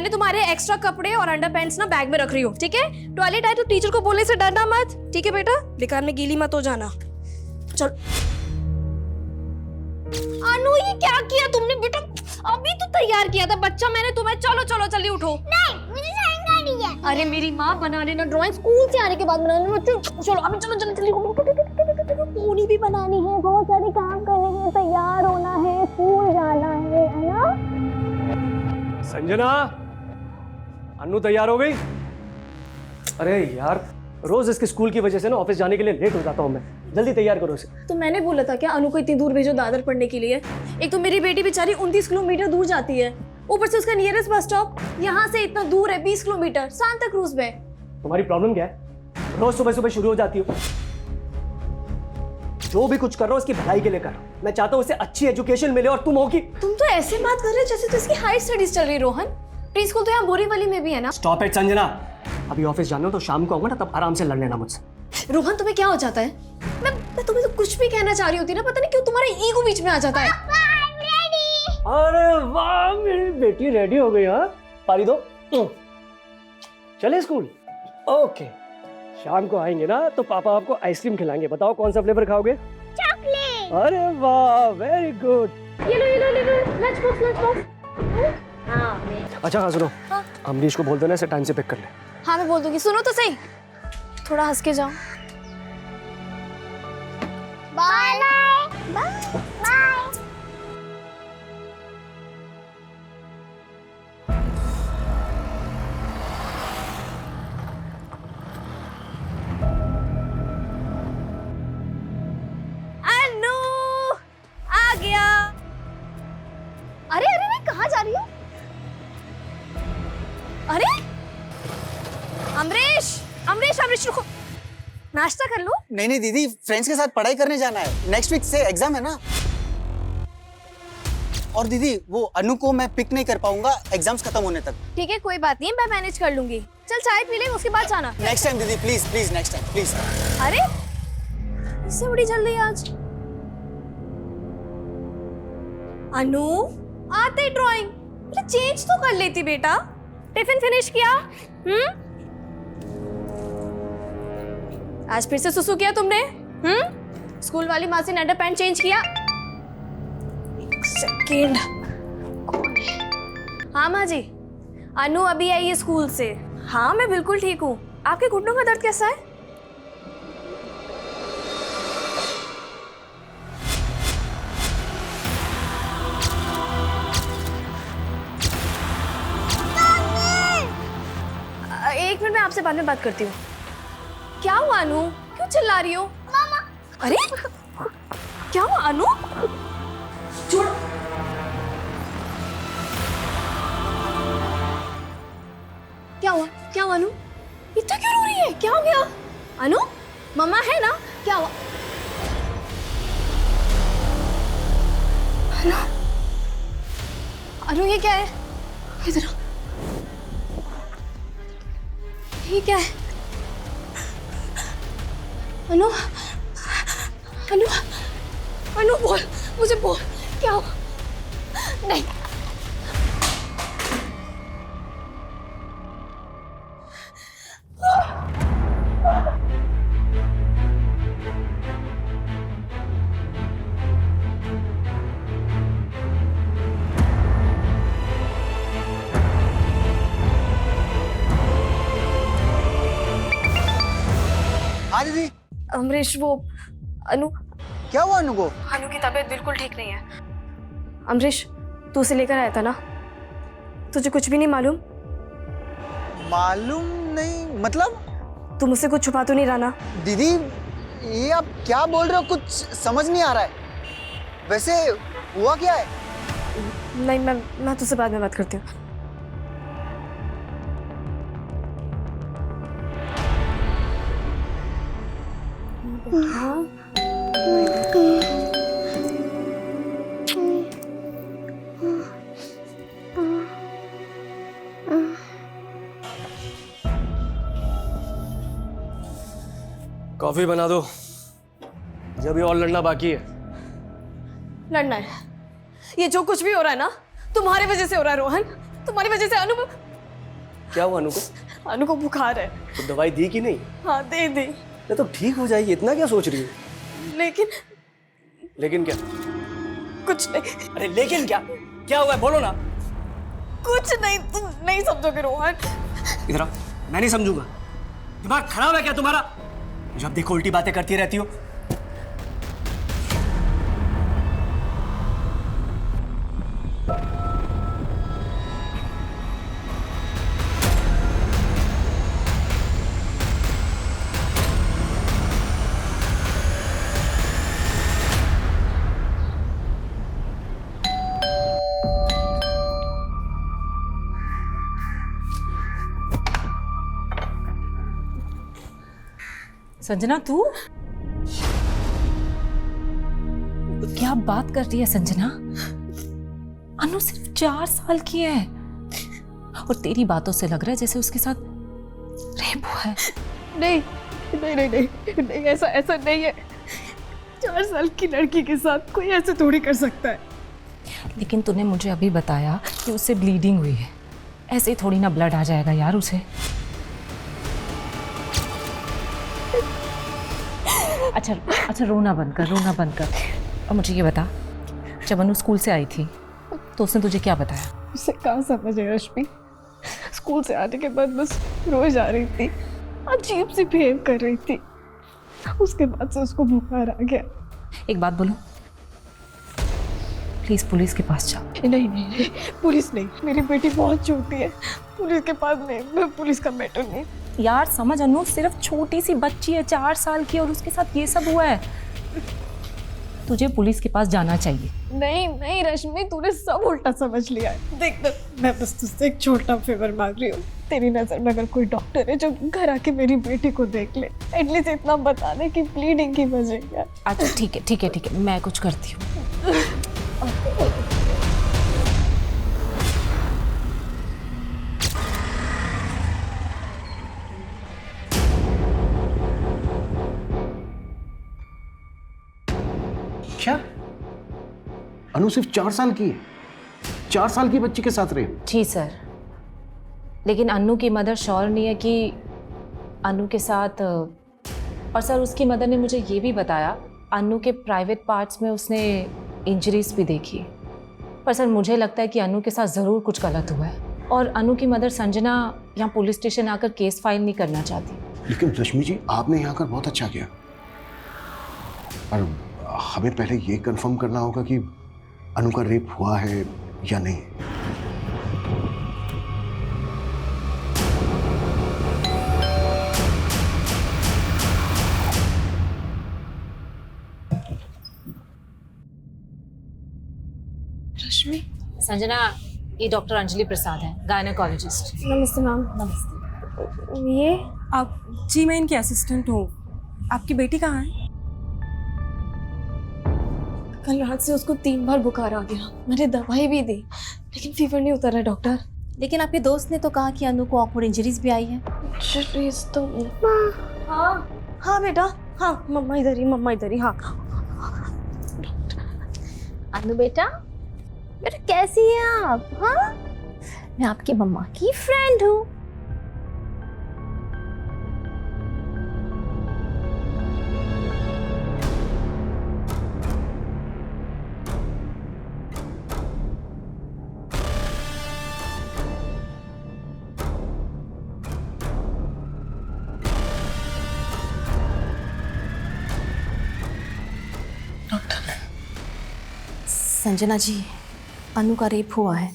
मैंने तुम्हारे एक्स्ट्रा कपड़े और अंडर पैंट्स ना बैग में रख रही हूँ, ठीक है? टॉयलेट आए तो टीचर को बोलने से डरना मत, ठीक है बेटा? बेकार में गीली मत हो जाना। चल। अनु ये क्या किया तुमने बेटा? अभी तो तैयार किया था बच्चा मैंने तुम्हें। चलो चलो जल्दी उठो। नहीं, मुझे ड्राइंग करनी है। अरे मेरी माँ बना लेना ड्राइंग, स्कूल से आने के बाद बना लेना। चलो अभी चलो जल्दी जल्दी। पूरी भी बनानी है, बहुत सारे काम करने हैं, तैयार होना है, स्कूल जाना है ना? संजना, अन्नू तैयार हो गई? अरे यार, रोज इसके स्कूल की वजह से ना ऑफिस जाने के लिए लेट हो जाता हूँ मैं। जल्दी तैयार करो इसे। तो मैंने बोला था क्या अनु को इतनी दूर भेजो दादर पढ़ने के लिए? एक तो मेरी बेटी बेचारी 29 किलोमीटर दूर जाती है, ऊपर से उसका नियरेस्ट बस स्टॉप यहाँ से इतना दूर है 20 किलोमीटर, सांता क्रूज में। तुम्हारी प्रॉब्लम क्या है? रोज सुबह सुबह शुरू हो जाती हो। जो भी कुछ कर रहा हो उसकी भलाई के लिए कर। मैं चाहता हूँ उसे अच्छी एजुकेशन मिले और तुम हो कि तुम तो ऐसे बात कर रहे हो जैसे तो इसकी हायर स्टडीज चल रही। रोहन, प्री स्कूल तो यहाँ बोरीवली में भी है ना? Stop it Sanjana. अभी ऑफिस जाना हो तो शाम को आऊंगा ना, तब आराम से लड़ लेना मुझसे। रोहन तुम्हें क्या हो जाता है? मैं तुम्हें तो कुछ भी कहना चाह रही होती ना, पता नहीं क्यों तुम्हारा ईगो बीच में आ जाता है। अरे वाह, मेरी बेटी रेडी हो गई। हाँ, पारी दो। चले स्कूल? ओके, शाम को आएंगे ना तो पापा आपको आइसक्रीम खिलाएंगे। बताओ कौन सा फ्लेवर खाओगे? चॉकलेट। अरे वाह, वेरी गुड। ये लो लंच बॉक्स। अच्छा हाँ सुनो, हाँ? अमरीश को बोल देना इसे टाइम से पिक कर ले। हाँ मैं बोल दूंगी। सुनो तो सही, थोड़ा हंस के जाओ। Bye bye bye. अनु आ गया। अरे अरे मैं कहाँ जा रही हूँ? अरे अमरीश अमरीश अमरीश रुको, नाश्ता कर लो। नहीं नहीं दीदी, फ्रेंड्स के साथ पढ़ाई करने जाना है। नेक्स्ट वीक से एग्जाम है ना। और दीदी वो अनु को मैं पिक नहीं कर पाऊंगा एग्जाम्स खत्म होने तक। ठीक है कोई बात नहीं, मैं मैनेज कर लूंगी। चल चाय पी ले, उसके बाद जाना। नेक्स्ट टाइम दीदी, please please next time please. अरे इससे बड़ी जल्दी आज? अनु आते ड्राइंग चेंज तो कर लेती बेटा। टिफिन फिनिश किया? आज फिर से सुसु किया तुमने? स्कूल वाली माँ से अंडर पैंट चेंज किया? एक सेकेंड, कौन है? हाँ माँ जी, अनु अभी आई है स्कूल से। हाँ मैं बिल्कुल ठीक हूँ। आपके घुटनों का दर्द कैसा है? एक मिनट, मैं आपसे बाद में बात करती हूँ। क्या हुआ अनु, क्यों चिल्ला रही हो? मामा। अरे क्या हुआ अनु? छोड़। क्या हुआ अनु? इतना क्यों रो रही है? क्या हो गया? अनु मम्मा है ना? क्या हुआ? अनु अनु ये क्या है? इधर ये क्या है? अनु अनु अनु बोल, मुझे बोल क्या हुआ? नहीं हाँ दीदी। अमरीश वो अनु क्या हुआ अनु को? अनु की तबीयत बिल्कुल ठीक नहीं है। अमरीश तू उसे लेकर आया था ना? तुझे कुछ भी नहीं मालूम? मालूम नहीं मतलब? तू मुझसे कुछ छुपा तो नहीं रहा ना? दीदी ये आप क्या बोल रहे हो, कुछ समझ नहीं आ रहा है। वैसे हुआ क्या है? नहीं मैं तुझसे बाद में बात करती हूँ। कॉफी बना दो, जब भी और लड़ना बाकी है। लड़ना है? ये जो कुछ भी हो रहा है ना तुम्हारी वजह से हो रहा है रोहन। तुम्हारी वजह से अनु क्या हुआ अनु को? अनु को बुखार है। तो दवाई दी कि नहीं? हाँ दे दी। नहीं तो ठीक हो जाएगी, इतना क्या सोच रही है? लेकिन क्या? कुछ नहीं। अरे लेकिन क्या? क्या हुआ है बोलो ना। कुछ नहीं, तुम नहीं समझोगे रोहन। इधर आओ, मैं नहीं समझूंगा। दिमाग खराब है क्या तुम्हारा? जब देखो उल्टी बातें करती रहती हो। संजना तू क्या बात कर रही है संजना? अनु सिर्फ 4 साल की है और तेरी बातों से लग रहा है जैसे उसके साथ रेप हुआ है। नहीं नहीं नहीं नहीं, नहीं ऐसा नहीं है। 4 साल की लड़की के साथ कोई ऐसे थोड़ी कर सकता है। लेकिन तूने मुझे अभी बताया कि उससे ब्लीडिंग हुई है। ऐसे ही थोड़ी ना ब्लड आ जाएगा यार उसे। अच्छा रोना बंद कर। और मुझे ये बता, जब अनु स्कूल से आई थी तो उसने तुझे क्या बताया? उसे कहाँ समझ है रश्मि। स्कूल से आने के बाद बस रोज आ रही थी, अजीब सी बिहेव कर रही थी। उसके बाद से उसको बुखार आ गया। एक बात बोलो, प्लीज पुलिस के पास जाओ। नहीं, पुलिस नहीं। मेरी बेटी बहुत छोटी है, पुलिस के पास नहीं। मैं पुलिस का मैटर नहीं। यार समझ, अनु सिर्फ छोटी सी बच्ची है 4 साल की और उसके साथ ये सब हुआ है। तुझे पुलिस के पास जाना चाहिए। नहीं रश्मि, तूने सब उल्टा समझ लिया है। देख मैं बस तुझसे एक छोटा फेवर मांग रही हूँ। तेरी नजर में अगर कोई डॉक्टर है जो घर आके मेरी बेटी को देख ले, एटलीस्ट इतना बता दे कि ब्लीडिंग की वजह क्या। अच्छा ठीक है, मैं कुछ करती हूँ। क्या अनु सिर्फ 4 साल की है? 4 साल की बच्ची के साथ रहे? जी सर, लेकिन अनु की मदर श्योर नहीं है कि अनु के साथ। और सर उसकी मदर ने मुझे ये भी बताया अनु के प्राइवेट पार्ट्स में उसने इंजरीज भी देखी है। पर सर मुझे लगता है कि अनु के साथ ज़रूर कुछ गलत हुआ है और अनु की मदर संजना यहाँ पुलिस स्टेशन आकर केस फाइल नहीं करना चाहती। लेकिन रश्मि जी, आपने यहाँ आकर बहुत अच्छा किया। और हमें पहले ये कंफर्म करना होगा कि अनु का रेप हुआ है या नहीं। रश्मि, संजना, ये डॉक्टर अंजलि प्रसाद है, गायनेकोलॉजिस्ट। नमस्ते मैम। नमस्ते। ये जी मैं इनकी असिस्टेंट हूँ। आपकी बेटी कहाँ है? कल रात से उसको 3 बार बुखार आ गया। मैंने दवाई भी दी लेकिन फीवर नहीं उतर रहा डॉक्टर। लेकिन आपके दोस्त ने तो कहा कि अनु को ऑकवर्ड इंजरीज भी आई है। इंजरीज तो हाँ बेटा, हाँ मम्मा इधर ही हाँ। अनु बेटा कैसी हैं आप? हाँ, मैं आपकी मम्मा की फ्रेंड हूँ। संजना जी, अनु का रेप हुआ है।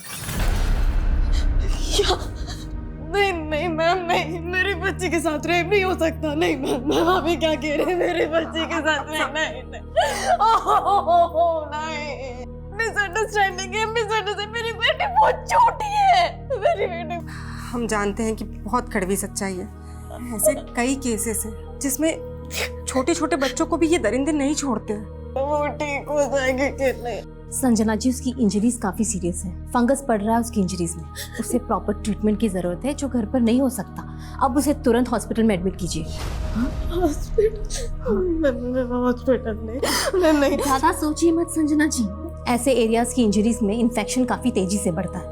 नहीं मैम, नहीं, मेरी बच्ची के साथ रेप नहीं हो सकता। नहीं मैम अभी क्या कह रहे हैं? मेरी बच्ची के साथ नहीं। मिसअंडरस्टैंडिंग है, मिसअंडरस्टैंडिंग। मेरी बेटी बहुत छोटी है। मेरी बेटी। हम जानते हैं कि बहुत कड़वी सच्चाई है। ऐसे कई केसेस हैं जिसमें छोटे छोटे बच्चों को भी ये दरिंदे नहीं छोड़ते हैं। वो ठीक हो जाएगी कि नहीं? संजना जी, उसकी इंजरीज काफी सीरियस है। फंगस पड़ रहा है उसकी इंजरीज में। उसे प्रॉपर ट्रीटमेंट की जरूरत है जो घर पर नहीं हो सकता। अब उसे तुरंत हॉस्पिटल में एडमिट कीजिए। हॉस्पिटल नहीं। ज्यादा सोचिए मत संजना जी, ऐसे एरियाज की इंजरीज में इन्फेक्शन काफी तेजी से बढ़ता है।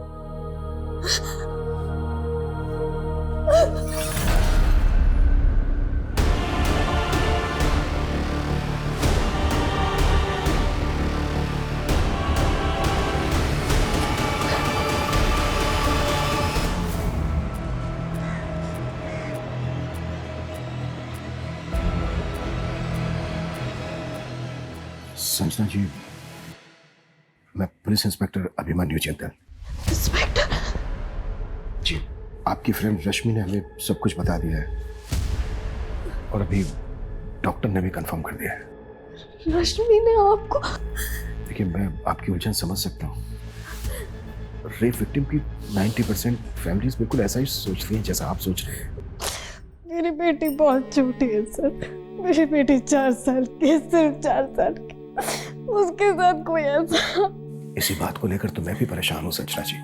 संजना जी, मैं पुलिस इंस्पेक्टर अभिमन्यु चिंतन। इंस्पेक्टर जी, आपकी फ्रेंड रश्मि ने हमें सब कुछ बता दिया है और अभी डॉक्टर ने भी कंफर्म कर दिया है। रश्मि ने आपको? देखिए, मैं आपकी उलझन समझ सकता हूँ। रेप विक्टिम की 90% फैमिलीज बिल्कुल ऐसा ही सोचती हैं जैसा आप सोच रहे हैं। मेरी बेटी बहुत छोटी है सर, मेरी बेटी 4 साल की है, सिर्फ 4 साल की। उसके साथ कोई ऐसा। इसी बात को लेकर तो मैं भी परेशान हूँ संजना जी।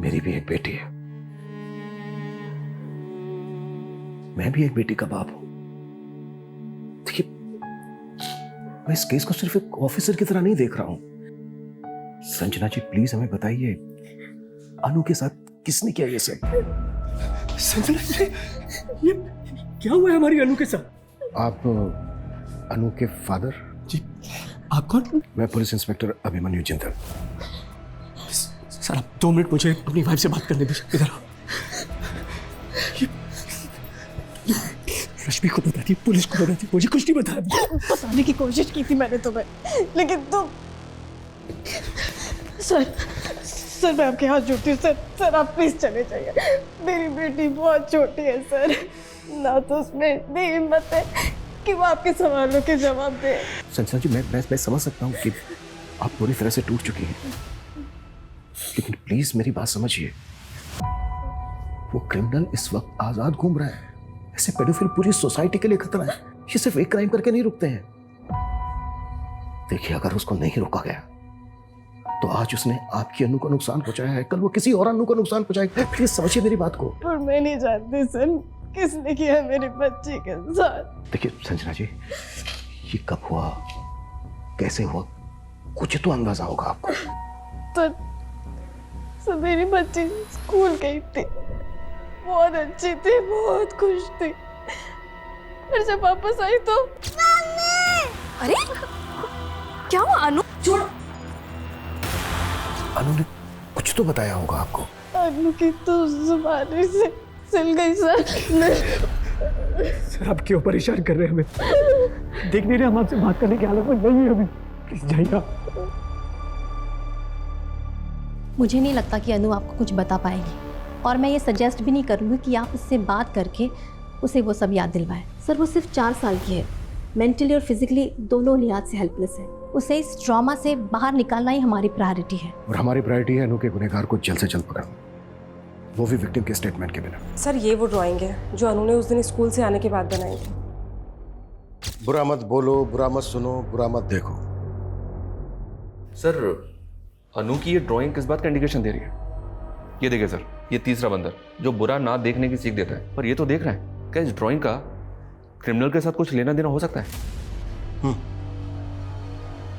मेरी भी एक बेटी है, मैं भी एक बेटी का बाप हूं। देखिए, मैं इस केस को सिर्फ एक ऑफिसर की तरह नहीं देख रहा हूं। संजना जी, प्लीज हमें बताइए, अनु के साथ किसने किया ये सब? संजना जी, ये क्या हुआ है हमारी अनु के साथ? आप अनु के फादर? जी, आप कौन? मैं पुलिस इंस्पेक्टर अभिमन्यु चिंतन। सर, आप 2 मिनट मुझे अपनी वाइफ से बात करने दीजिए। इधर आओ। रश्मि को बता दी, पुलिस को बता दी, मुझे कुछ नहीं बताया। बताने की कोशिश की थी मैंने तुम्हें, लेकिन तुम। सर मैं आपके हाथ जोड़ती हूँ सर आप प्लीज चले जाइए। मेरी बेटी बहुत छोटी है सर, ना तो उसमें इतनी हिम्मत है कि वो आपके सवालों के जवाब दे। संजना जी, मैं समझ सकता हूँ कि आप पूरी तरह से टूट चुकी हैं, लेकिन प्लीज मेरी बात समझिए। वो क्रिमिनल इस वक्त आजाद घूम रहा है। ऐसे पेडोफिल पूरी सोसाइटी के लिए खतरा है। ये सिर्फ एक क्राइम करके नहीं रुकते हैं। देखिए, अगर उसको नहीं रोका गया तो आज उसने आपकी अनु को नुकसान पहुंचाया है, कल वो किसी और अनु को नुकसान पहुंचाएगा। प्लीज समझिए मेरी बात को। पर मैं नहीं जानती सर किसने किया मेरे बच्चे के साथ। देखिए संजना जी, ये कब हुआ, कैसे हुआ, कुछ तो अंदाजा होगा आपको। तो मेरी बच्ची स्कूल गई थी, बहुत अच्छी थी, बहुत खुश थी। फिर जब वापस आई तो अरे क्या हुआ अनु? छोड़ो। अनु ने कुछ तो बताया होगा आपको। अनु की तो जुबानी से सिल गई सर। सर, आप क्यों परेशान कर रहे हैं हमें? देख नहीं रहे हम आपसे बात करने की हालत में नहीं है अभी। प्लीज जाइए आप। मुझे नहीं लगता कि अनु आपको कुछ बता पाएगी, और मैं ये सजेस्ट भी नहीं करूँगी कि आप उससे बात करके उसे वो सब याद दिलवाएं। सर, वो सिर्फ 4 साल की है, मेंटली और फिजिकली दोनों लिहाज से हेल्पलेस है। उसे इस ट्रॉमा से बाहर निकालना ही हमारी प्रायोरिटी है। और हमारी प्रायोरिटी है अनु के गुनहगार को जल्द से जल्द पकड़ना, वो भी विक्टिम के स्टेटमेंट के बिना। सर, ये वो ड्राइंग है जो अनु ने उस दिन स्कूल से आने के बाद बनाई थी। बुरा मत बोलो, बुरा मत सुनो, बुरा मत देखो। सर, अनु की ये ड्राइंग किस बात का इंडिकेशन दे रही है? ये देखिए सर, ये तीसरा बंदर जो बुरा ना देखने की सीख देता है, पर ये तो देख रहा है। क्या इस ड्राइंग का क्रिमिनल के साथ कुछ लेना देना हो सकता है?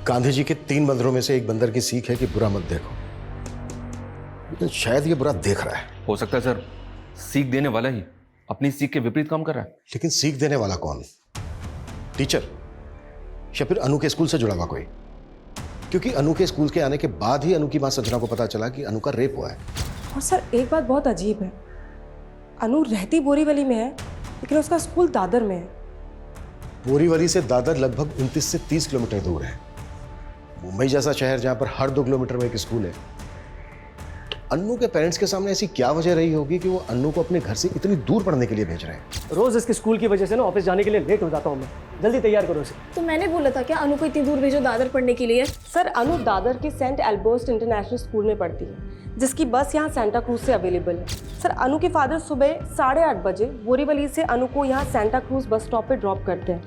गांधी जी के 3 बंदरों में से एक बंदर की सीख है कि बुरा मत देखो, लेकिन शायद ये बुरा देख रहा है। हो सकता है सर, सीख देने वाला ही अपनी सीख के विपरीत काम कर रहा है। लेकिन सीख देने वाला कौन? टीचर या फिर अनु के स्कूल से जुड़ा हुआ कोई? क्योंकि अनु के स्कूल के आने के बाद ही अनु की मां संजना को पता चला कि अनु का रेप हुआ है। और सर, एक बात बहुत अजीब है, अनु रहती बोरीवली में है, लेकिन उसका स्कूल दादर में है। बोरीवली से दादर लगभग 29 से 30 किलोमीटर दूर है। मुंबई जैसा शहर जहां पर हर 2 किलोमीटर में एक स्कूल है, तो अन्नू के पेरेंट्स के सामने ऐसी क्या वजह रही होगी कि वो अन्नू को अपने घर से इतनी दूर पढ़ने के लिए भेज रहे हैं? रोज इसके स्कूल की वजह से ना ऑफिस जाने के लिए लेट हो जाता हूँ मैं। जल्दी तैयार करो इसे। तो मैंने बोला था क्या अनु को इतनी दूर भेजो दादर पढ़ने के लिए? सर, अनु दादर के सेंट एल्बर्ट इंटरनेशनल स्कूल में पढ़ती है, जिसकी बस यहाँ सेंटा क्रूज से अवेलेबल है। सर, अनु के फादर सुबह 8:30 बजे बोरीवली से अनु को यहाँ सेंटा क्रूज बस स्टॉप पे ड्रॉप करते हैं,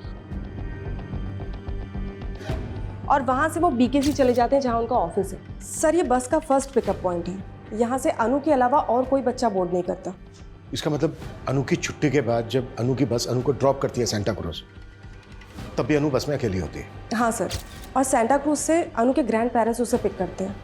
और वहाँ से वो बीकेसी चले जाते हैं जहाँ उनका ऑफिस है। सर, ये बस का फर्स्ट पिकअप पॉइंट है। यहाँ से अनु के अलावा और कोई बच्चा बोर्ड नहीं करता। इसका मतलब अनु की छुट्टी के बाद जब अनु की बस अनु को ड्रॉप करती है सेंटा क्रूज, तब भी अनु बस में अकेली होती है? हाँ सर, और सेंटा क्रूज से अनु के ग्रैंड पेरेंट्स उसे पिक करते हैं।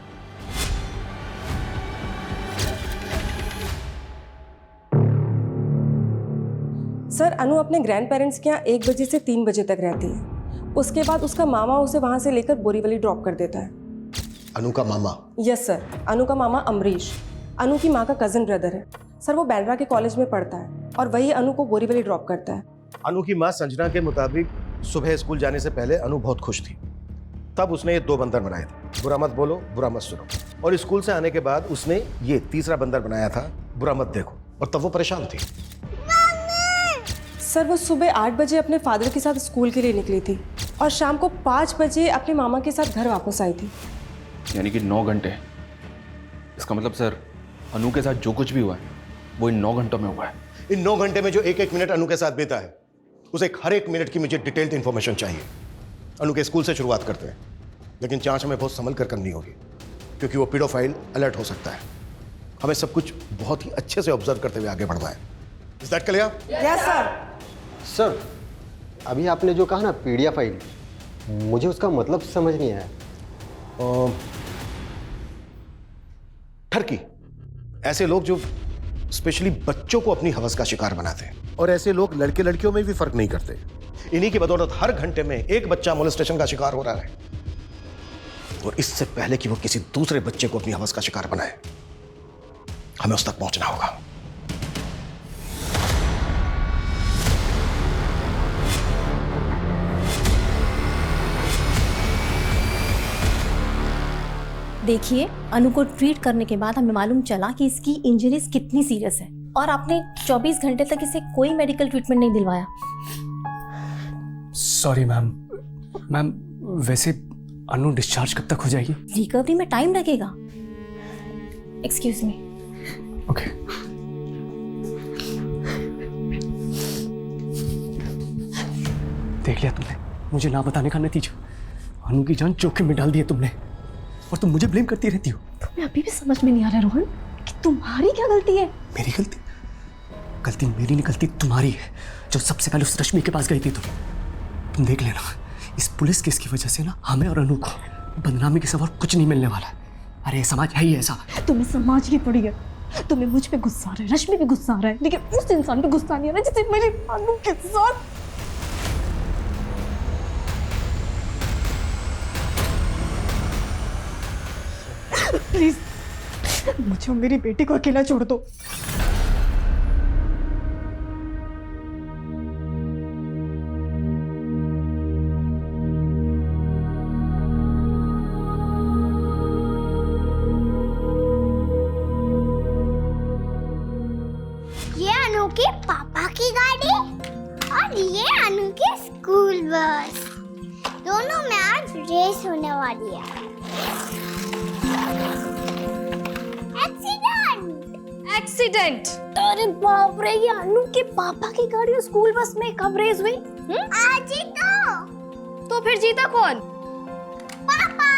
सर, अनु अपने ग्रैंड पेरेंट्स के यहाँ 1 बजे से 3 बजे तक रहती है। उसके बाद उसका मामा उसे वहाँ से लेकर बोरीवली ड्रॉप कर देता है। अनु का मामा? यस सर, अनु का मामा अमरीश अनु की माँ का कजिन ब्रदर है। सर, वो बैंड्रा के कॉलेज में पढ़ता है और वही अनु को बोरीवली ड्रॉप करता है। अनु की माँ संजना के मुताबिक सुबह स्कूल जाने से पहले अनु बहुत खुश थी, तब उसने ये 2 बंदर बनाए थे, बुरा मत बोलो बुरा मत सुनो। और स्कूल से आने के बाद उसने ये तीसरा बंदर बनाया था, बुरा मत देखो, और तब वो परेशान थी। सर वो सुबह 8 बजे अपने फादर के साथ स्कूल के लिए निकली थी और शाम को 5 बजे अपने मामा के साथ घर वापस आई थी। यानी कि 9 घंटे। इसका मतलब सर अनु के साथ जो कुछ भी हुआ है वो इन 9 घंटों में हुआ है। इन 9 घंटे में जो एक एक मिनट अनु के साथ बीता है, उस हर एक मिनट की मुझे डिटेल्ड इंफॉर्मेशन चाहिए। अनु के स्कूल से शुरुआत करते हैं, लेकिन जांच हमें बहुत संभल कर करनी होगी, क्योंकि वो पीडोफाइल अलर्ट हो सकता है। हमें सब कुछ बहुत ही अच्छे से ऑब्जर्व करते हुए आगे बढ़ना है। Is that clear? Yes sir. Sir, अभी आपने जो कहा ना पीडिया फाइल, मुझे उसका मतलब समझ नहीं आया। ठरकी, ऐसे लोग जो स्पेशली बच्चों को अपनी हवस का शिकार बनाते हैं, और ऐसे लोग लड़के लड़कियों में भी फर्क नहीं करते। इन्हीं की बदौलत हर घंटे में एक बच्चा मोलेस्टेशन का शिकार हो रहा है, और इससे पहले कि वो किसी दूसरे बच्चे को अपनी हवस का शिकार बनाए, हमें उस तक पहुंचना होगा। देखिए, अनु को ट्रीट करने के बाद हमें मालूम चला कि इसकी इंजरीज कितनी सीरियस है, और आपने 24 घंटे तक इसे कोई मेडिकल ट्रीटमेंट नहीं दिलवाया। सॉरी मैम, वैसे अनु डिस्चार्ज कब तक हो जाएगी? रिकवरी में टाइम लगेगा। Excuse me. ओके। देख लिया तुमने मुझे ना बताने का नतीजा। अनु की जान जोखिम में डाल दी है तुमने, और तुम मुझे ब्लेम करती रहती हो। तुम्हें अभी भी समझ में नहीं आ रहा रोहन कि तुम्हारी क्या गलती है? मेरी गलती? गलती मेरी नहीं, गलती तुम्हारी है, जो सबसे पहले उस रश्मि के पास गई थी। तुम देख लेना, इस पुलिस केस की वजह से ना हमें और अनु को बदनामी के सिवा और कुछ नहीं मिलने वाला है। अरे समाज है ही ऐसा। तुम्हें समाज की पड़ी है। तुम्हें मुझ पे गुस्सा आ रहा है, रश्मि पे गुस्सा आ रहा है, लेकिन उस इंसान पे गुस्सा नहीं आ रहा जिसे मेरी अनु के साथ। प्लीज मुझे और मेरी बेटी को अकेला छोड़ दो। ये अनु के पापा की गाड़ी और ये अनु की स्कूल बस, दोनों में आज रेस होने वाली है। एक्सीडेंट? अरे बाप रे, ये अनु के पापा की गाड़ी और स्कूल बस में कब रेस हुई? आज ही तो फिर जीता कौन? पापा।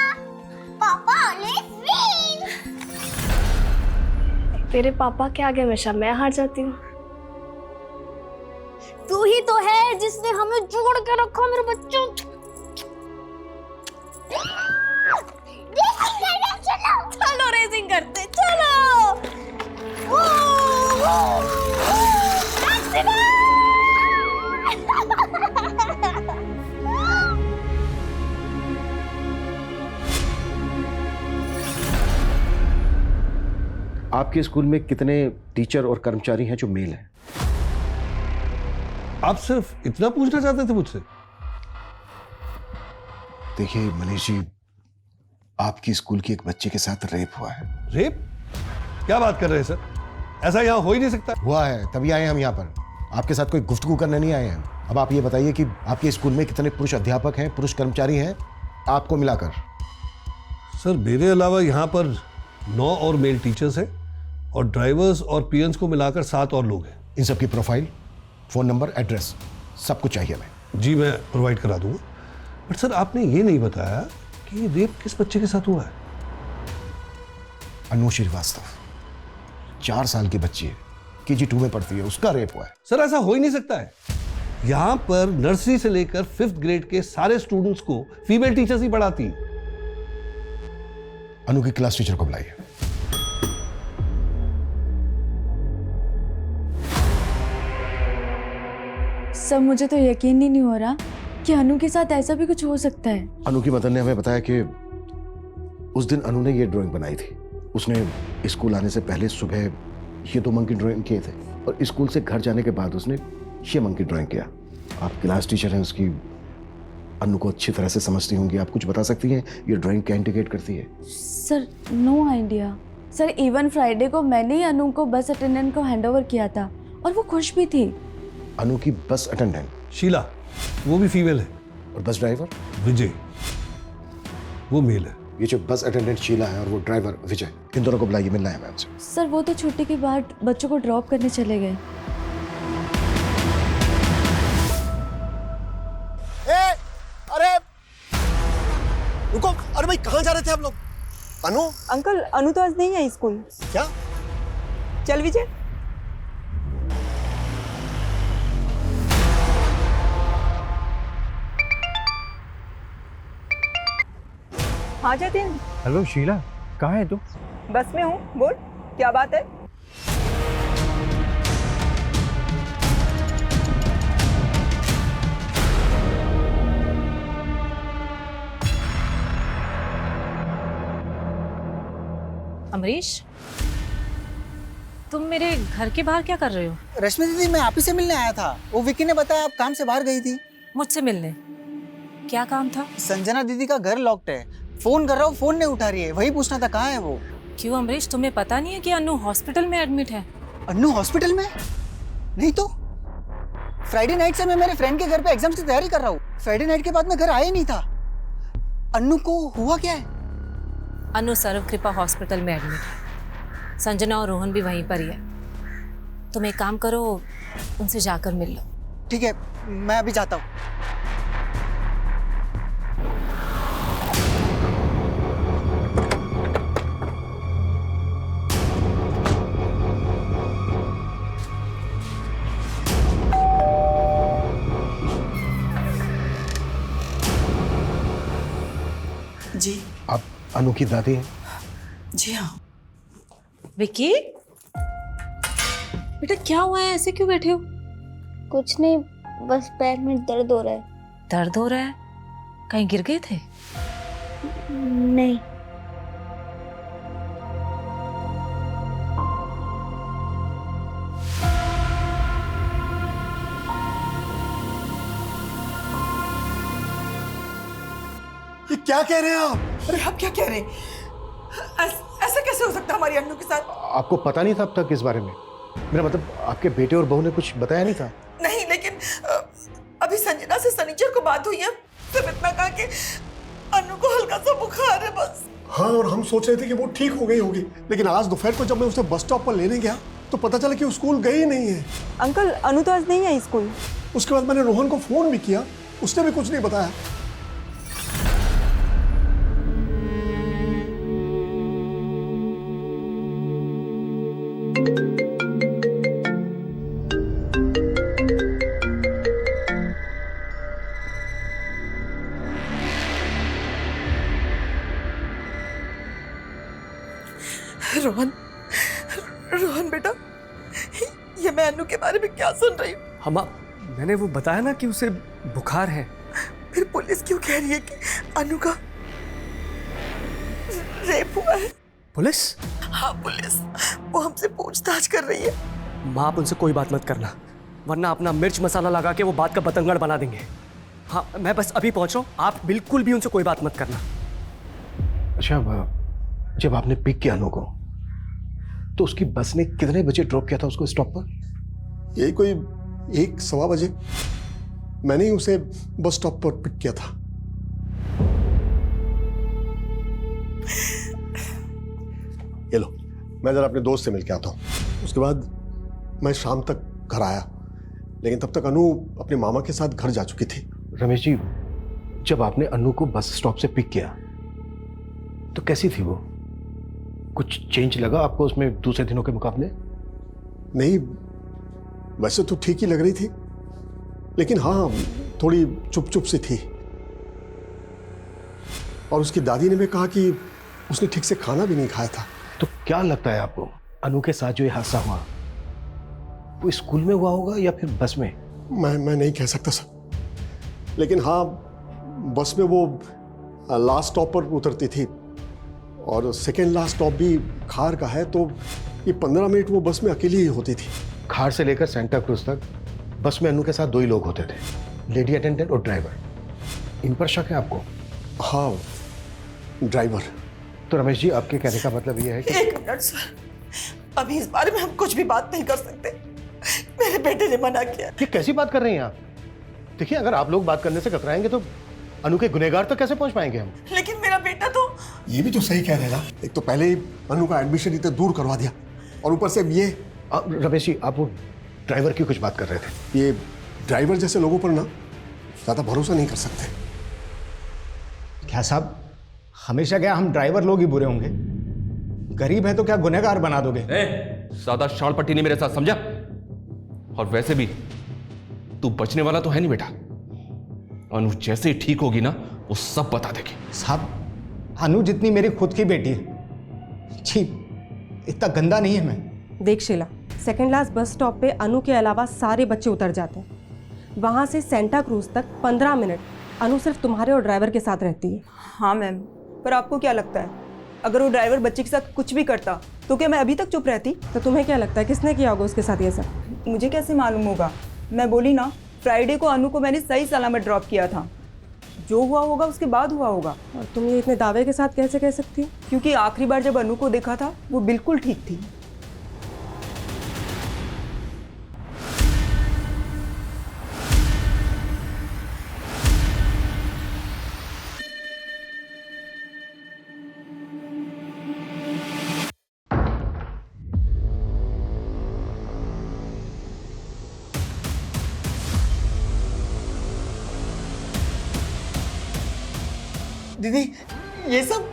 पापा ऑलवेज विन। तेरे पापा के आगे हमेशा मैं हार जाती हूँ। तू ही तो है जिसने हमें जोड़ के रखा मेरे बच्चों। चलो रेसिंग करते, चलो। आपके स्कूल में कितने टीचर और कर्मचारी हैं जो मेल हैं? आप सिर्फ इतना पूछना चाहते थे मुझसे? देखिए मनीष जी, आपकी स्कूल की एक बच्चे के साथ रेप हुआ है। रेप? क्या बात कर रहे हैं सर? ऐसा यहाँ हो ही नहीं सकता। हुआ है, तभी आए हम यहाँ पर। आपके साथ कोई गुफ्तगू करने नहीं आए हैं। अब आप ये बताइए कि आपके स्कूल में कितने पुरुष अध्यापक हैं, पुरुष कर्मचारी हैं, आपको मिलाकर? सर मेरे अलावा यहाँ पर 9 और मेल टीचर्स हैं, और ड्राइवर्स और पीएन्स को मिलाकर 7 और लोग हैं। इन सब की प्रोफाइल, फोन नंबर, एड्रेस सब कुछ चाहिए हमें। जी मैं प्रोवाइड करा दूंगा। बट सर आपने ये नहीं बताया कि ये रेप किस बच्चे के साथ हुआ है? अनु श्रीवास्तव, 4 साल की बच्ची है, KG2 में पढ़ती है, उसका रेप हुआ है। सर ऐसा हो ही नहीं सकता है। यहाँ पर नर्सरी से लेकर 5th ग्रेड के सारे स्टूडेंट्स को फीमेल टीचर्स ही पढ़ाती हैं। अनु की क्लास टीचर को बुलाइए। सर मुझे तो यकीन ही नहीं हो रहा कि अनु के साथ ऐसा भी कुछ हो सकता है। अनु की मदर ने हमें बताया कि उस दिन अनु ने ये ड्राइंग बनाई थी। उसने स्कूल आने से पहले सुबह ये 2 मंकी ड्राइंग किए थे, और स्कूल से घर जाने के बाद उसने ये मंकी ड्राइंग किया। आप क्लास टीचर हैं उसकी, अन्नू को अच्छी तरह से समझती होंगी, आप कुछ बता सकती हैं ये ड्राइंग क्या इंडिकेट करती है? Sir no idea. Sir even Friday को मैंने ही अनु को बस अटेंडेंट को हैंडओवर किया था और वो खुश भी थी। अनु की बस अटेंडेंट शीला, वो भी फीमेल है। और बस ड्राइवर विजय, वो मेल है। ये जो बस अटेंडेंट शीला है और वो ड्राइवर विजय, इन दोनों को बुलाइए, मिलना है मैम से। सर वो तो छुट्टी के बाद बच्चों को ड्रॉप करने चले गए। अरे रुको, अरे भाई कहाँ जा रहे थे आप लोग? अनु? अंकल अनु तो आज नहीं आई स्कूल। क्या? चल विजय। हाँ जतिन। हेलो शीला, कहाँ है तू? बस में हूँ, बोल क्या बात है? अमरीश, तुम मेरे घर के बाहर क्या कर रहे हो? रश्मि दीदी, मैं आप ही से मिलने आया था। वो विक्की ने बताया आप काम से बाहर गई थी। मुझसे मिलने? क्या काम था? संजना दीदी का घर लॉक्ड है, फोन कर रहा हूँ, फोन नहीं उठा रही है, वही पूछना था कहाँ है वो। क्यों अमरीश, तुम्हें पता नहीं है कि अन्नू हॉस्पिटल में एडमिट है? अन्नू हॉस्पिटल में? नहीं तो फ्राइडे नाइट से मैं मेरे फ्रेंड के घर पे एग्जाम्स की तैयारी कर रहा हूँ। फ्राइडे नाइट के बाद मैं घर आया ही नहीं था। अन्नू को हुआ क्या है? अन्नू सर्व कृपा हॉस्पिटल में एडमिट है। संजना और रोहन भी वहीं पर ही है। तुम एक काम करो, उनसे जाकर मिल लो। ठीक है, मैं अभी जाता हूँ। जी आप अनु की दादी हैं? जी हाँ। विक्की, बेटा क्या हुआ है, ऐसे क्यों बैठे हो? कुछ नहीं, बस पैर में दर्द हो रहा है। दर्द हो रहा है? कहीं गिर गए थे? नहीं। ये क्या कह रहे हैं आप? अरे आप क्या कह रहे हैं? ऐसा कैसे हो सकता है हमारी अन्नू के साथ? आपको पता नहीं था अब तक इस बारे में? मेरा मतलब आपके बेटे और बहू ने कुछ बताया नहीं था? नहीं, लेकिन अभी संजना से सनीचर को बात हुई है, सिर्फ इतना कहा कि अन्नू को हल्का सा बुखार है बस। हाँ, और हम सोच रहे थे कि वो ठीक हो गई होगी, लेकिन आज दोपहर को जब मैं उसे बस स्टॉप पर लेने गया तो पता चला कि वो स्कूल गई नहीं है। अंकल अनु तो आज नहीं आई स्कूल। उसके बाद मैंने रोहन को फोन भी किया, उसने भी कुछ नहीं बताया। रोहन बेटा, ये मैं अनु के बारे में क्या सुन रही हूँ? हम मैंने वो बताया ना कि उसे बुखार है। फिर पुलिस क्यों कह रही है कि अनु का रेप हुआ है? पुलिस? हाँ पुलिस, वो हमसे पूछताछ कर रही है। माँ, आप उनसे कोई बात मत करना, वरना अपना मिर्च मसाला लगा के वो बात का बतंगड़ बना देंगे। हाँ, मैं बस अभी पहुंच रहा हूँ, आप बिल्कुल भी उनसे कोई बात मत करना। अच्छा, जब आपने पिक किया अनु को तो उसकी बस ने कितने बजे ड्रॉप किया था उसको स्टॉप पर? यही कोई 1-1:15 बजे मैंने ही उसे बस स्टॉप पर पिक किया था। ये लो, मैं जरा अपने दोस्त से मिल के आता हूँ। उसके बाद मैं शाम तक घर आया, लेकिन तब तक अनु अपने मामा के साथ घर जा चुकी थी। रमेश जी, जब आपने अनु को बस स्टॉप से पिक किया तो कैसी थी वो? कुछ चेंज लगा आपको उसमें दूसरे दिनों के मुकाबले? नहीं, वैसे तो ठीक ही लग रही थी, लेकिन हाँ थोड़ी चुप चुप सी थी। और उसकी दादी ने भी कहा कि उसने ठीक से खाना भी नहीं खाया था। तो क्या लगता है आपको, अनु के साथ जो ये हादसा हुआ वो स्कूल में हुआ होगा या फिर बस में? मैं नहीं कह सकता सर, लेकिन हाँ बस में वो लास्ट स्टॉप पर उतरती थी और सेकेंड लास्ट स्टॉप भी खार का है, तो ये 15 मिनट वो बस में अकेली ही होती थी। खार से लेकर सेंटा क्रूज तक बस में अनु के साथ 2 ही लोग होते थे, लेडी अटेंडेंट और ड्राइवर। इन पर शक है आपको? हाँ, ड्राइवर। तो रमेश जी, आपके कहने का मतलब ये है कि... एक मिनट सर, अभी इस बारे में हम कुछ भी बात नहीं कर सकते। मेरे बेटे ने मना किया। ये कैसी बात कर रही हैं आप? देखिए, अगर आप लोग बात करने से कतराएंगे तो अनु के गुनहगार तक कैसे पहुंच पाएंगे हम? लेकिन मेरा बेटा तो... ये भी तो सही कह रहे हैं ना। एक तो पहले ही अनु का एडमिशन इतने दूर करवा दिया और ऊपर से ये... रमेश जी, आप वो ड्राइवर की कुछ बात कर रहे थे। ये ड्राइवर जैसे लोगों पर ना ज्यादा भरोसा नहीं कर सकते। क्या साहब, हमेशा क्या हम ड्राइवर लोग ही बुरे होंगे? गरीब है तो क्या गुनहगार बना दोगे? ज्यादा शाल पट्टी नहीं मेरे साथ, समझा? और वैसे भी तू बचने वाला तो है नहीं बेटा। अनु जैसे ही ठीक होगी ना, वो सब बता देगी। साहब, अनु जितनी मेरी खुद की बेटी है। छी, इतना गंदा नहीं है मैं। देख Sheela, second class bus stop पे अनु के अलावा सारे बच्चे उतर जाते हैं। वहाँ से सेंटा क्रूज तक 15 मिनट अनु सिर्फ तुम्हारे और ड्राइवर के साथ रहती है। हाँ मैम, पर आपको क्या लगता है अगर वो ड्राइवर बच्चे के साथ कुछ भी करता तो क्या मैं अभी तक चुप रहती? तो तुम्हें क्या लगता है किसने किया होगा उसके साथ ये सब? मुझे कैसे मालूम होगा? मैं बोली ना, फ्राइडे को अनु को मैंने सही सलामत ड्रॉप किया था। जो हुआ होगा उसके बाद हुआ होगा। और तुम ये इतने दावे के साथ कैसे कह सकती हो? क्योंकि आखिरी बार जब अनु को देखा था वो बिल्कुल ठीक थी। दीदी, ये सब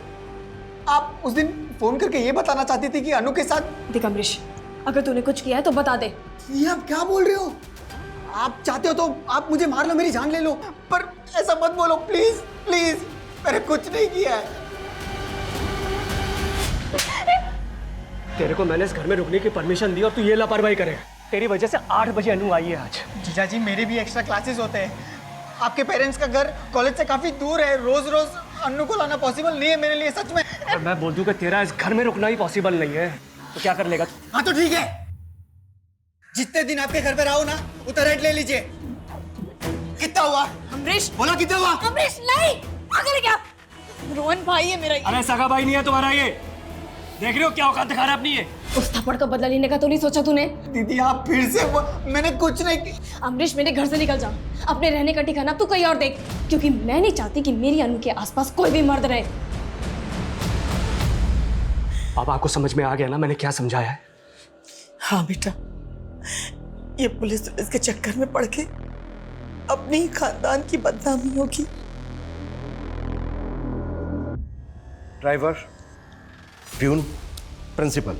आप उस दिन फोन करके ये बताना चाहती थी कि अनु के साथ... देख अमरीश, अगर तूने कुछ किया है तो बता दे। ये आप क्या बोल रहे हो? आप चाहते हो तो आप मुझे मार लो, मेरी जान ले लो, पर ऐसा मत बोलो प्लीज प्लीज। मैंने कुछ नहीं किया है। तेरे को मैंने इस घर में रुकने की परमिशन दी और तू ये लापरवाही करेगा। तेरी वजह से 8 बजे अनु आई है आज। जीजा जी, मेरे भी एक्स्ट्रा क्लासेस होते हैं। आपके पेरेंट्स का घर कॉलेज से काफी दूर है। रोज रोज अन्नू को लाना पॉसिबल नहीं है मेरे लिए, सच में। अगर मैं बोल दूं कि तेरा इस घर में रुकना ही पॉसिबल नहीं है तो क्या कर लेगा? हाँ तो ठीक है, जितने दिन आपके घर पे रहो ना, उतना रेंट ले लीजिए। कितना हुआ? अमरीश, बोला कितना हुआ? अमरीश नहीं, पागल है क्या? रोहन भाई है मेरा। अरे सगा भाई नहीं है तुम्हारा ये। देख रहे हो क्या औकात दिखा रहा है अपनी ये? उस थप्पड़ का बदला लेने का तो नहीं सोचा तूने? दीदी आप फिर से... मैंने कुछ नहीं की। अमरीश, मेरे घर से निकल जा। अपने रहने का ठिकाना तू कहीं और देख, क्योंकि मैं नहीं चाहती कि मेरी अनु के आसपास कोई भी मर्द रहे। अब आपको समझ में आ गया ना मैंने क्या समझाया है? हाँ बेटा, ये पुलिस के चक्कर में पड़ के अपने ही खानदान की बदनामी होगी। ड्राइवर, प्यून, प्रिंसिपल,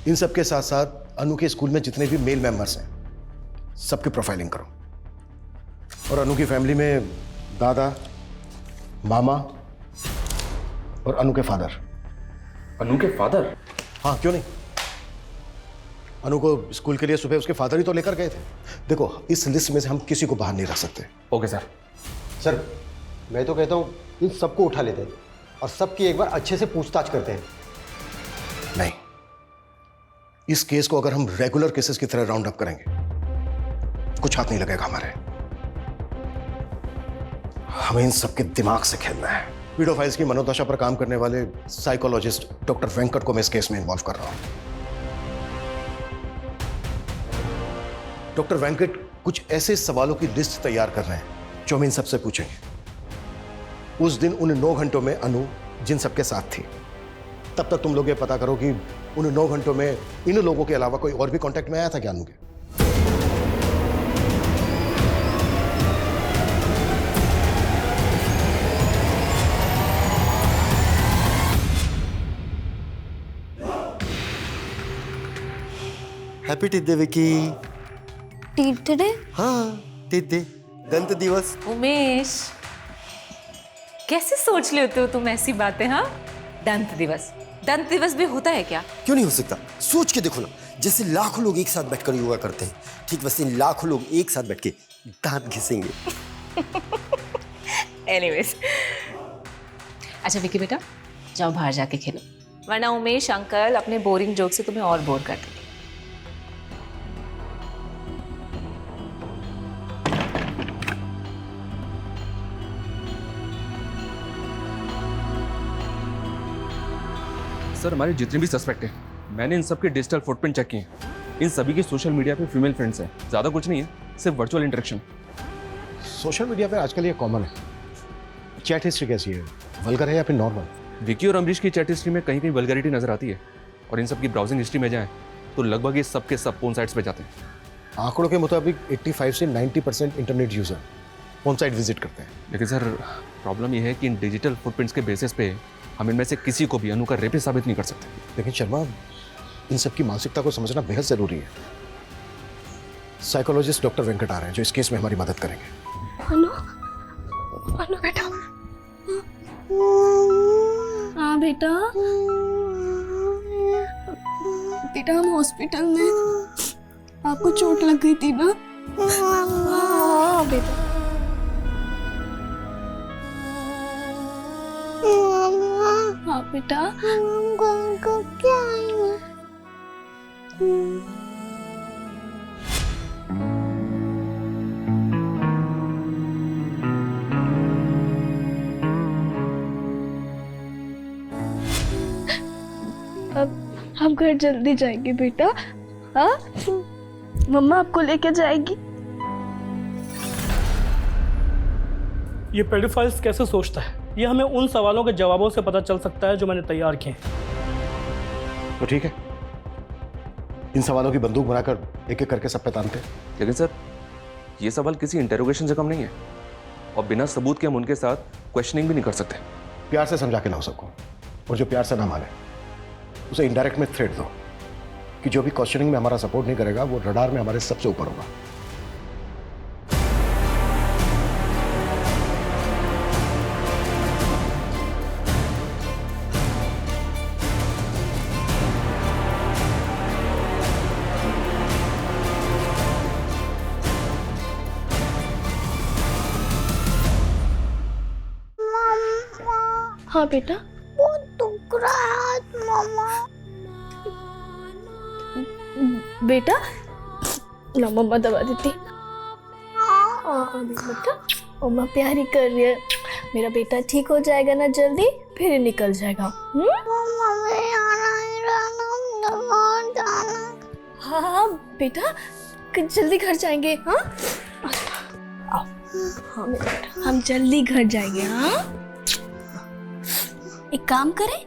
इन सब के साथ साथ अनु के स्कूल में जितने भी मेल मेंबर्स हैं सबकी प्रोफाइलिंग करो। और अनु की फैमिली में दादा, मामा और अनु के फादर। अनु के फादर? हाँ, क्यों नहीं। अनु को स्कूल के लिए सुबह उसके फादर ही तो लेकर गए थे। देखो, इस लिस्ट में से हम किसी को बाहर नहीं रख सकते। Okay sir. सर, मैं तो कहता हूँ इन सबको उठा लेते हैं और सबकी एक बार अच्छे से पूछताछ करते हैं। नहीं, इस केस को अगर हम रेगुलर केसेस की तरह राउंड अप करेंगे कुछ हाथ नहीं लगेगा हमारे। हमें इन सबके दिमाग से खेलना है। पीडोफाइल्स की मनोदशा पर काम करने वाले साइकोलॉजिस्ट डॉक्टर वेंकट को मैं इस केस में इन्वॉल्व कर रहा हूं। डॉक्टर वेंकट कुछ ऐसे सवालों की लिस्ट तैयार कर रहे हैं जो हम इन सबसे पूछेंगे। उस दिन उन 9 घंटों में अनु जिन सबके साथ थी, तब तक तुम लोग ये पता करो कि उन 9 घंटों में इन लोगों के अलावा कोई और भी कांटेक्ट में आया था क्या अनु के? हैप्पी टिड्डे विकी। टिड्डे? हाँ, टिड्डे, दंत दिवस। उमेश, कैसे सोच लेते हो तुम ऐसी बातें? हाँ, दंत दिवस भी होता है क्या? क्यों नहीं हो सकता? सोच के देखो ना, जैसे लाखों लोग एक साथ बैठकर योगा करते हैं, ठीक वैसे लाखों लोग एक साथ बैठ के दांत घिसेंगे। एनीवेज, अच्छा विकी बेटा, जाओ बाहर जाके खेलो, वरना उमेश अंकल अपने बोरिंग जोक से तुम्हें और बोर कर देंगे। सर हमारे जितने भी सस्पेक्ट हैं, मैंने इन सब के डिजिटल फुटप्रिंट चेक किए हैं। इन सभी की सोशल मीडिया पे फीमेल फ्रेंड्स हैं। ज़्यादा कुछ नहीं है, सिर्फ वर्चुअल इंटरेक्शन। सोशल मीडिया पे आजकल ये कॉमन है। चैट हिस्ट्री कैसी है, वल्गर है या फिर नॉर्मल? विकी और अमरीश की चैट हिस्ट्री में कहीं कहीं वल्गैरिटी नजर आती है, और इन सब की ब्राउजिंग हिस्ट्री में जाएं तो लगभग ये सब के सब पोर्न साइट्स पे जाते हैं। आंकड़ों के मुताबिक 85 से 90% internet user porn site visit करते हैं। लेकिन सर प्रॉब्लम ये है कि इन डिजिटल फुटप्रिंट्स के बेसिस पे हम इनमें से किसी को भी अनु का रेपिस्ट साबित नहीं कर सकते। लेकिन शर्मा, इन सब की मानसिकता को समझना बेहद जरूरी है। साइकोलॉजिस्ट डॉक्टर वेंकट आ रहे हैं जो इस केस में हमारी मदद करेंगे। अनु, अनु बेटा। हाँ बेटा, बेटा हम हॉस्पिटल में, आपको चोट लग गई थी ना? हाँ बेटा। हाँ बेटा। क्या अब हम घर जल्दी जाएंगे बेटा। हाँ, मम्मा आपको लेके जाएगी। ये पेडोफाइल्स कैसे सोचता है, ये हमें उन सवालों के जवाबों से पता चल सकता है जो मैंने तैयार किए। तो ठीक है, इन सवालों की बंदूक बनाकर एक एक करके सब पे तानते हैं। लेकिन सर ये सवाल किसी इंटेरोगेशन से कम नहीं है, और बिना सबूत के हम उनके साथ क्वेश्चनिंग भी नहीं कर सकते। प्यार से समझा के लाओ सबको, और जो प्यार से ना माने उसे इनडायरेक्ट में थ्रेट दो कि जो भी क्वेश्चनिंग में हमारा सपोर्ट नहीं करेगा वो रडार में हमारे सबसे ऊपर होगा। हाँ बेटा। बहुत दुख रहा है हाथ मम्मा। बेटा ना मम्मा दबा देती। बेटा मम्मा प्यार ही कर रही है। मेरा बेटा ठीक हो जाएगा ना जल्दी, फिर निकल जाएगा। हाँ हाँ बेटा, जल्दी घर जाएंगे। हाँ आओ। हाँ बेटा, हम जल्दी घर जाएंगे। हाँ एक काम करें,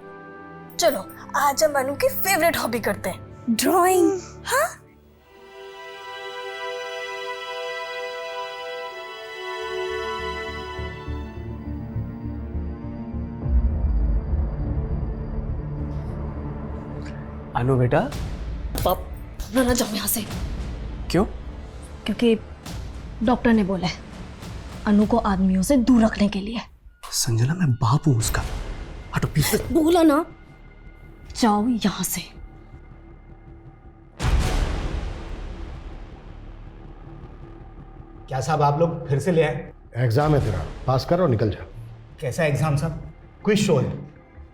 चलो आज हम अनु की फेवरेट हॉबी करते हैं, ड्राइंग। हाँ अनु बेटा। पाप ना जाओ यहाँ से। क्यों? क्योंकि डॉक्टर ने बोला है अनु को आदमियों से दूर रखने के लिए। संजना मैं बाप हूं उसका, हटो प्लीज। बोला ना, जाओ यहाँ से। क्या साहब आप लोग फिर से ले आए? एग्जाम है तेरा, पास कर और निकल जा। कैसा एग्जाम साहब? क्विज शो है,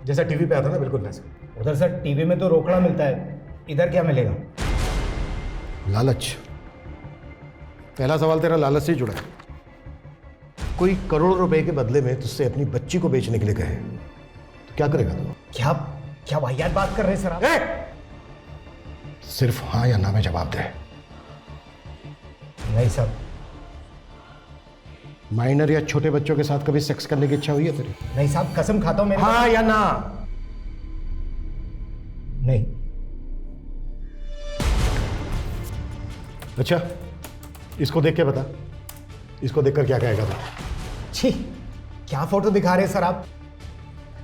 जैसा टीवी पे आता ना, बिल्कुल वैसा। उधर सर टीवी में तो रोकड़ा मिलता है, इधर क्या मिलेगा? लालच। पहला सवाल तेरा लालच से जुड़ा है। कोई करोड़ रुपए के बदले में तुझसे अपनी बच्ची को बेचने के लिए कहे तो क्या करेगा तू? क्या क्या वाहियात बात कर रहे हैं सर आप? सिर्फ हाँ या ना में जवाब दे। नहीं सर। माइनर या छोटे बच्चों के साथ कभी सेक्स करने की इच्छा हुई है तेरी? नहीं साहब, कसम खाता हूं मेरे। हाँ या ना? नहीं। अच्छा, इसको देख के बता, इसको देखकर क्या कहेगा तू? छी, क्या फोटो दिखा रहे हैं सर आप?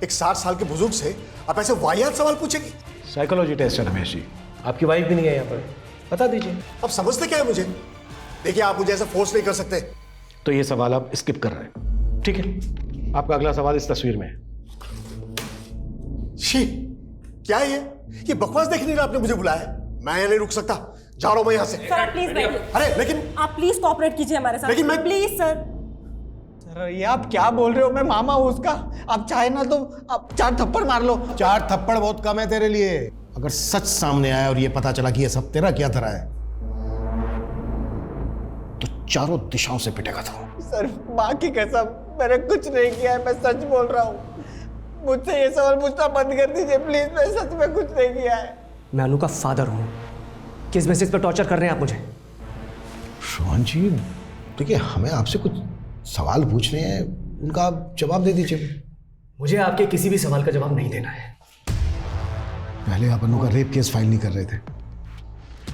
एक 60 साल के बुजुर्ग से आप ऐसे वाहियात सवाल पूछेगी? साइकोलॉजी टेस्ट है रमेश जी। आपकी वाइफ भी नहीं है यहाँ पर, बता दीजिए। अब समझते क्या है मुझे? देखिए आप मुझे ऐसा फोर्स नहीं कर सकते। तो ये सवाल आप स्किप कर रहे हैं, ठीक है? आपका अगला सवाल इस तस्वीर में है। छी, क्या है ये बकवास देखने के लिए आपने मुझे बुलाया है? मैं यहाँ नहीं रुक सकता, जा रहा हूं मैं यहाँ से। सर प्लीज बैठिए। अरे लेकिन आप प्लीज कोऑपरेट कीजिए हमारे साथ। लेकिन मैं प्लीज सर। सर ये आप क्या बोल रहे हो? मैं मामा हूं उसका। आप चाहे ना तो आप 4 थप्पड़ मार लो। 4 थप्पड़ बहुत कम है तेरे लिए। अगर सच सामने आया और ये पता चला कि ये सब तेरा क्या धरा है तो चारों दिशाओं से पिटेगा तू। सर माँ की कसम, मैंने कुछ नहीं किया है, मैं सच बोल रहा हूँ। मुझसे ये सवाल पूछना बंद कर दीजिए प्लीज, मैं सच में कुछ नहीं किया है। मैं अनु का फादर हूँ। किस बेसिस पर टॉर्चर कर रहे हैं आप मुझे? रोहन जी देखिए, हमें आपसे कुछ सवाल पूछने हैं, उनका आप जवाब दे दीजिए। मुझे आपके किसी भी सवाल का जवाब नहीं देना है। पहले आप अनु का रेप केस फाइल नहीं कर रहे थे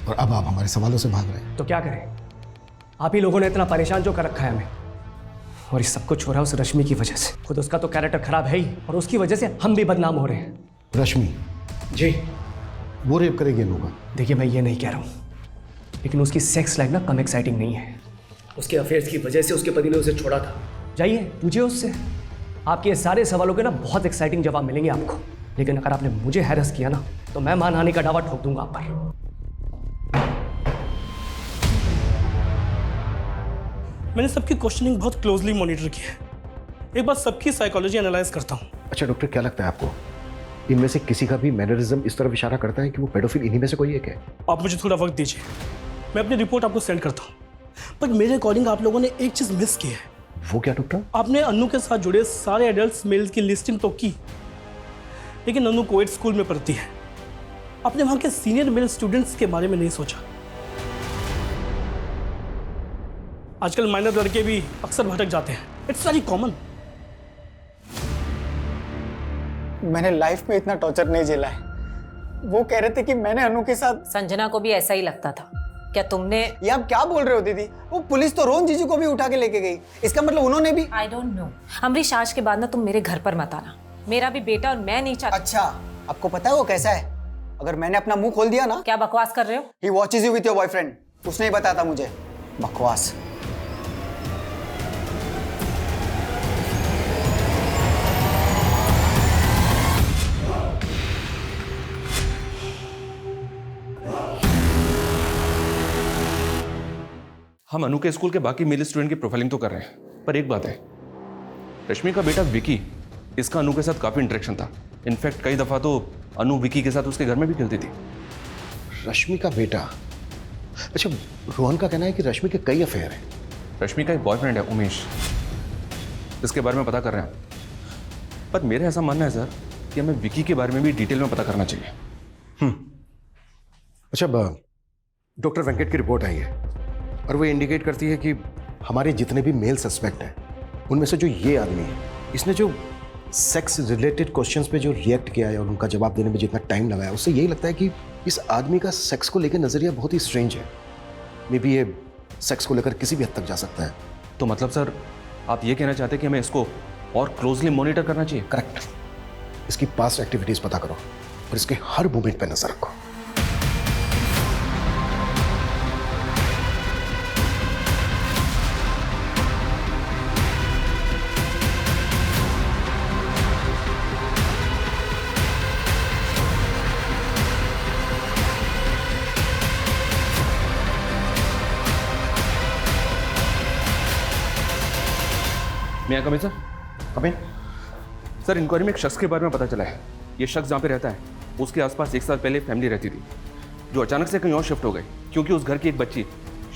और अब आप हमारे सवालों से भाग रहे हैं। तो क्या करें? आप ही लोगों ने इतना परेशान जो कर रखा है हमें, और ये सब कुछ हो रहा है उस रश्मि की वजह से। खुद उसका तो कैरेक्टर खराब है ही, और उसकी वजह से हम भी बदनाम हो रहे हैं। रश्मि जी, वो रेप करेगी अनु का? देखिए मैं ये नहीं कह रहा हूँ, लेकिन उसकी सेक्स लाइफ ना कम एक्साइटिंग नहीं है। उसके अफेयर्स की वजह से उसके पति ने उसे छोड़ा था। जाइए पूछिए उससे, आपके ये सारे सवालों के ना बहुत एक्साइटिंग जवाब मिलेंगे आपको। लेकिन अगर आपने मुझे हैरेस किया ना, तो मैं मानहानि का दावा ठोक दूंगा आप पर। मैंने सबकी क्वेश्चनिंग बहुत क्लोजली मॉनिटर की है। एक बार सबकी साइकोलॉजी एनालाइज करता हूँ। अच्छा डॉक्टर, क्या लगता है आपको इनमें से किसी का भी मैनरिज्म इस तरफ इशारा करता है कि वो पेडोफिल इन्हीं में से कोई एक है? आप मुझे थोड़ा वक्त दीजिए, मैं अपनी रिपोर्ट आपको सेंड करता हूँ। बट मेरे अकॉर्डिंग आप लोगों ने एक चीज़ मिस की है। वो क्या डॉक्टर? आपने अनु के साथ जुड़े सारे एडल्ट मेल्स की लिस्टिंग तो की, लेकिन अनु कोएड स्कूल में पढ़ती है। आपने वहाँ के सीनियर मेल स्टूडेंट्स के बारे में नहीं सोचा। आजकल माइनर लड़के भी अक्सर भटक जाते हैं। It's very common. मैंने लाइफ में इतना टॉर्चर नहीं झेला है। वो कह रहे थे कि मैंने अनु के साथ। संजना को भी ऐसा ही लगता था। क्या तुमने? ये आप क्या बोल रहे हो दीदी? वो पुलिस तो रोहन जीजू को भी उठा के लेके गई। इसका मतलब उन्होंने भी। I don't know. अमरीश, आज के बाद ना तुम मेरे घर पर मत आना। मेरा भी बेटा और मैं नहीं चाहती। अच्छा, आपको पता है वो कैसा है? अगर मैंने अपना मुंह खोल दिया ना। क्या बकवास कर रहे हो? He watches you with your boyfriend. उसने ही बताया था मुझे। बकवास। हम अनु के स्कूल के बाकी मेल स्टूडेंट की प्रोफाइलिंग तो कर रहे हैं, पर एक बात है, रश्मि का बेटा विकी, इसका अनु के साथ काफी इंटरेक्शन था। इनफैक्ट कई दफा तो अनु विकी के साथ उसके घर में भी खेलती थी। रश्मि का बेटा? अच्छा, रोहन का कहना है कि रश्मि के कई अफेयर हैं। रश्मि का एक बॉयफ्रेंड है उमेश, इसके बारे में पता कर रहे हैं। पर मेरा ऐसा मानना है सर कि हमें विकी के बारे में भी डिटेल में पता करना चाहिए। अच्छा, डॉक्टर वेंकट की रिपोर्ट आई है और वो इंडिकेट करती है कि हमारे जितने भी मेल सस्पेक्ट हैं उनमें से जो ये आदमी है, इसने जो सेक्स रिलेटेड क्वेश्चंस पे जो रिएक्ट किया है और उनका जवाब देने में जितना टाइम लगाया, उससे यही लगता है कि इस आदमी का सेक्स को लेकर नजरिया बहुत ही स्ट्रेंज है। मे बी ये सेक्स को लेकर किसी भी हद तक जा सकता है। तो मतलब सर आप ये कहना चाहते हैं कि हमें इसको और क्लोजली मॉनिटर करना चाहिए? करेक्ट। इसकी पास्ट एक्टिविटीज पता करो और इसके हर मूवमेंट पर नजर रखो। मैं कम सर? कमिन। सर, इंक्वायरी में एक शख्स के बारे में पता चला है। ये शख्स जहाँ पे रहता है उसके आसपास 1 साल पहले फैमिली रहती थी, जो अचानक से कहीं और शिफ्ट हो गई क्योंकि उस घर की एक बच्ची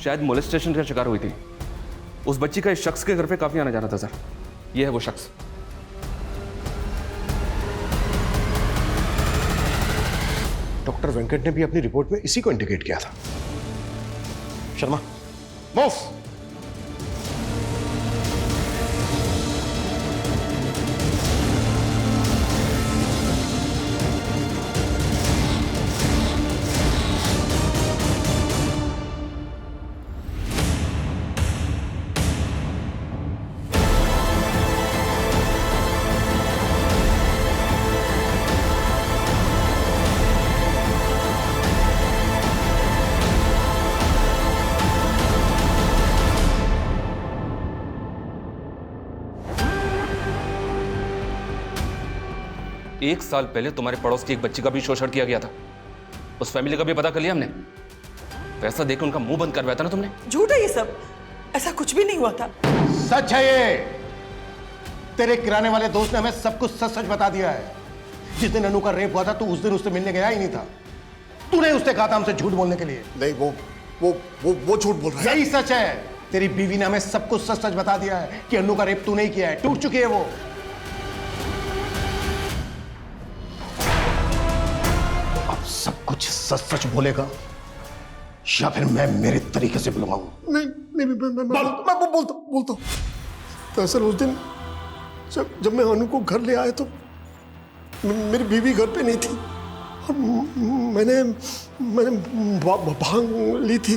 शायद मोलेस्टेशन का शिकार हुई थी। उस बच्ची का इस शख्स के घर पे काफ़ी आना जाना था सर। ये है वो शख्स। डॉक्टर वेंकट ने भी अपनी रिपोर्ट में इसी को इंडिकेट किया था। शर्मा, मूव। एक साल पहले तुम्हारे पड़ोस की एक बच्ची का भी शोषण किया गया था। उस फैमिली का भी पता कर लिया हमने। पैसा देकर उनका मुंह बंद करवाया था ना तुमने। झूठ है ये सब, ऐसा कुछ भी नहीं हुआ था। सच है ये। तेरे किराने वाले दोस्त ने हमें सब कुछ सच सच बता दिया है। जिस दिन अनु का रेप हुआ था तो उस दिन उससे मिलने गया ही नहीं था। तूने उससे कहा था हमसे झूठ बोलने के लिए। नहीं, वो झूठ बोल रहा है। यही सच है। तेरी बीवी ने हमें सब कुछ सच सच बता दिया है कि अनु का रेप तूने ही किया है। टूट चुकी है वो। कुछ सच सच बोलेगा या फिर मैं मेरे तरीके से बुलवाऊं? नहीं नहीं मैं बोलता हूँ। दरअसल उस दिन जब मैं अनु को घर ले आया तो मेरी बीवी घर पे नहीं थी और मैंने भांग ली थी।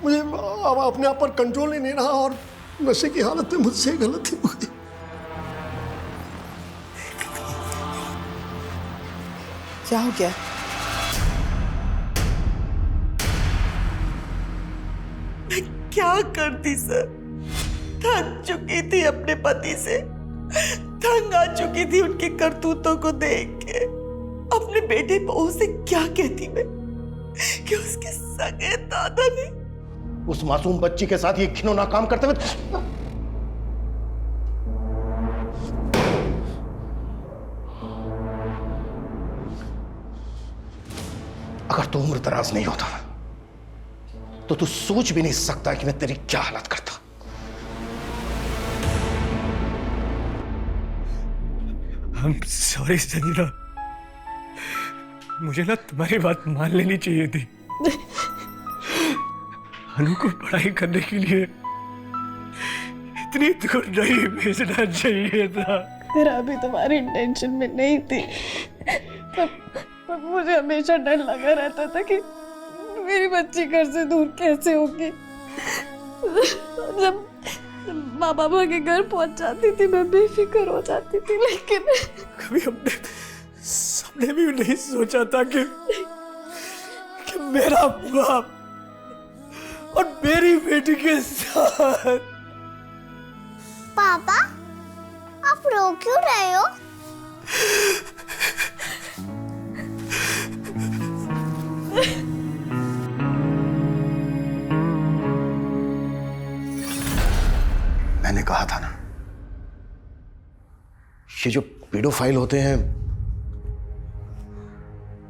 मुझे अब अपने आप पर कंट्रोल ही नहीं रहा और नशे की हालत में मुझसे गलती हो गई। क्या हो गया? मैं क्या करती सर? थक चुकी थी अपने पति से, तंग आ चुकी थी उनकी करतूतों को देख के। अपने बेटे बहू से क्या कहती मैं कि उसके सगे दादा ने उस मासूम बच्ची के साथ ये घिनौना काम करते हुए। अगर तू उम्र दराज नहीं होता तो तू सोच भी नहीं सकता कि मैं तेरी क्या हालत करता। I'm sorry संजना, मुझे ना तुम्हारी बात मान लेनी चाहिए थी। अनु को पढ़ाई करने के लिए इतनी दूर नहीं भेजना चाहिए था। मेरा अभी तुम्हारी इंटेंशन में नहीं थी, पर मुझे हमेशा डर लगा रहता था कि मेरी बच्ची घर से दूर कैसे होगी। जब माँ बाबा के घर पहुंच जाती थी मैं बेफिक्र हो जाती थी, लेकिन कभी हमने सबने भी नहीं सोचा था कि मेरा बाप और मेरी बेटी के साथ। पापा, आप रो क्यों रहे हो? मैंने कहा था ना, ये जो पीडोफाइल होते हैं,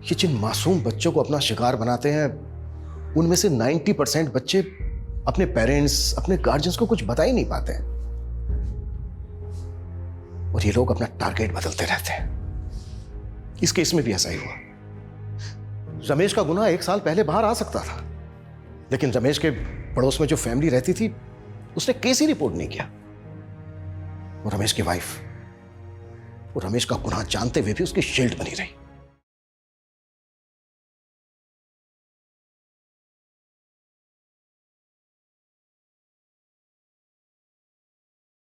ये जिन मासूम बच्चों को अपना शिकार बनाते हैं, उनमें से 90% बच्चे अपने पेरेंट्स, अपने गार्जियंस को कुछ बता ही नहीं पाते हैं और ये लोग अपना टारगेट बदलते रहते हैं। इस केस में भी ऐसा ही हुआ। रमेश का गुनाह 1 साल पहले बाहर आ सकता था, लेकिन रमेश के पड़ोस में जो फैमिली रहती थी उसने केस ही रिपोर्ट नहीं किया। वो रमेश की वाइफ, वो रमेश का गुनाह जानते हुए भी उसकी शील्ड बनी रही।